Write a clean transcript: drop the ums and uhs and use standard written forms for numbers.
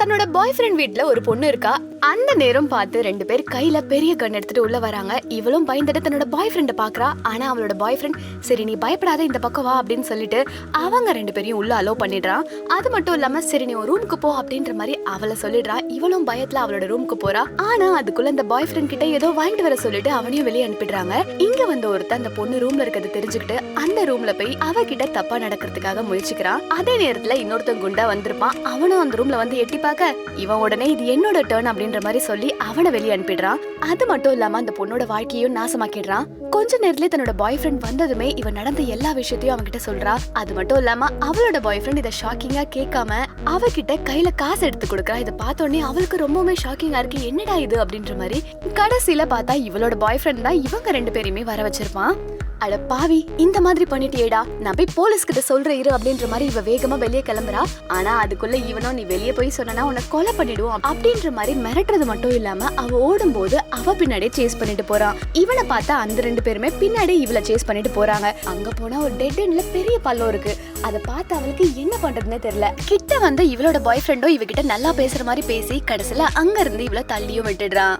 தன்னோட பாய் ஃப்ரெண்ட் வீட்ல ஒரு பொண்ணு இருக்கா. அந்த நேரம் பார்த்து ரெண்டு பேர் கையில பெரிய கன் எடுத்துட்டு உள்ள வராங்க. இவளும் பயந்துட்டு தன்னோட பாய் ஃப்ரெண்ட பாக்குறா. ஆனா அவளோட பாய் ஃப்ரெண்ட் சரி நீ பயப்படாத இந்த பக்கம் வா அப்படின்னு சொல்லிட்டு அவங்க ரெண்டு பேரையும் உள்ள அலோ பண்ணிடுறான். அது மட்டும் இல்லாம சரி நீ ரூமுக்கு போ அப்படின்ற மாதிரி அவளை சொல்லிடுறா. இவளும் பயத்துல அவளோட ரூமுக்கு போறா. ஆனா அதுக்குள்ள அந்த பாய் ஃப்ரெண்ட் கிட்ட ஏதோ வாங்கிட்டு வர சொல்லிட்டு அவனையும் வெளியே அனுப்பிடுறாங்க. இங்க வந்து ஒருத்தன் அந்த பொண்ணு ரூம்ல இருக்கிறது தெரிஞ்சுக்கிட்டு அந்த ரூம்ல போய் அவகிட்ட தப்பா நடக்கிறதுக்காக முயற்சிக்கிறான். அதே நேரத்துல இன்னொருத்தன் குண்டா வந்திருப்பான். அவனும் அந்த ரூம்ல வந்து எட்டி பார்க்க இவன் உடனே இது என்னோட டர்ன் அப்படின்ற மாதிரி சொல்லி அவனை வெளியே அனுப்பிடுறான். அது மட்டும் இல்லாம அந்த பொண்ணோட வாழ்க்கையும் நாசமாக்கிடுறான். கொஞ்ச நேரத்துல தன்னோட பாய் ஃப்ரெண்ட் வந்ததுமே இவன் நடந்த எல்லா விஷயத்தையும் அவன்கிட்ட சொல்றா. அது மட்டும் இல்லாம அவளோட பாய் ஃப்ரெண்ட் இதை ஷாக்கிங்கா கேட்காம அவகிட்ட கையில காசு எடுத்து கொடுக்கறா. இதை பார்த்த உடனே அவளுக்கு ரொம்பவே ஷாக்கிங்கா இருக்கு. என்னடா இது அப்படின்ற மாதிரி கடைசியில பார்த்தா இவளோட பாய் ஃப்ரெண்ட் தான் இவங்க ரெண்டு பேரையுமே வர வச்சிருப்பான். அட பாவி இந்த மாதிரி பண்ணிட்டியேடா, நான் போய் போலீஸ் கிட்ட சொல்றேன் இரு அப்படின்ற மாதிரி இவ வேகமா வெளியே கிளம்புறா. ஆனா அதுக்குள்ள இவனும் நீ வெளியே போய் சொன்னா உன்னை கொலை பண்ணிடுவோம் அப்படின்ற மாதிரி மிரட்டுறது மட்டும் இல்லாம அவ ஓடும் போது அவ பின்னாடியே சேஸ் பண்ணிட்டு போறான். இவனை பார்த்தா அந்த ரெண்டு பேருமே பின்னாடி இவளை சேஸ் பண்ணிட்டு போறாங்க. அங்க போனா ஒரு டெட் எண்ட்ல பெரிய பள்ளம் இருக்கு. அதை பார்த்து அவளுக்கு என்ன பண்றதுன்னே தெரியல. கிட்ட வந்து இவளோட பாய் ஃப்ரெண்டோ இவகிட்ட நல்லா பேசுற மாதிரி பேசி கடைசியில அங்க இருந்து இவளை தள்ளியும் விட்டுடுறான்.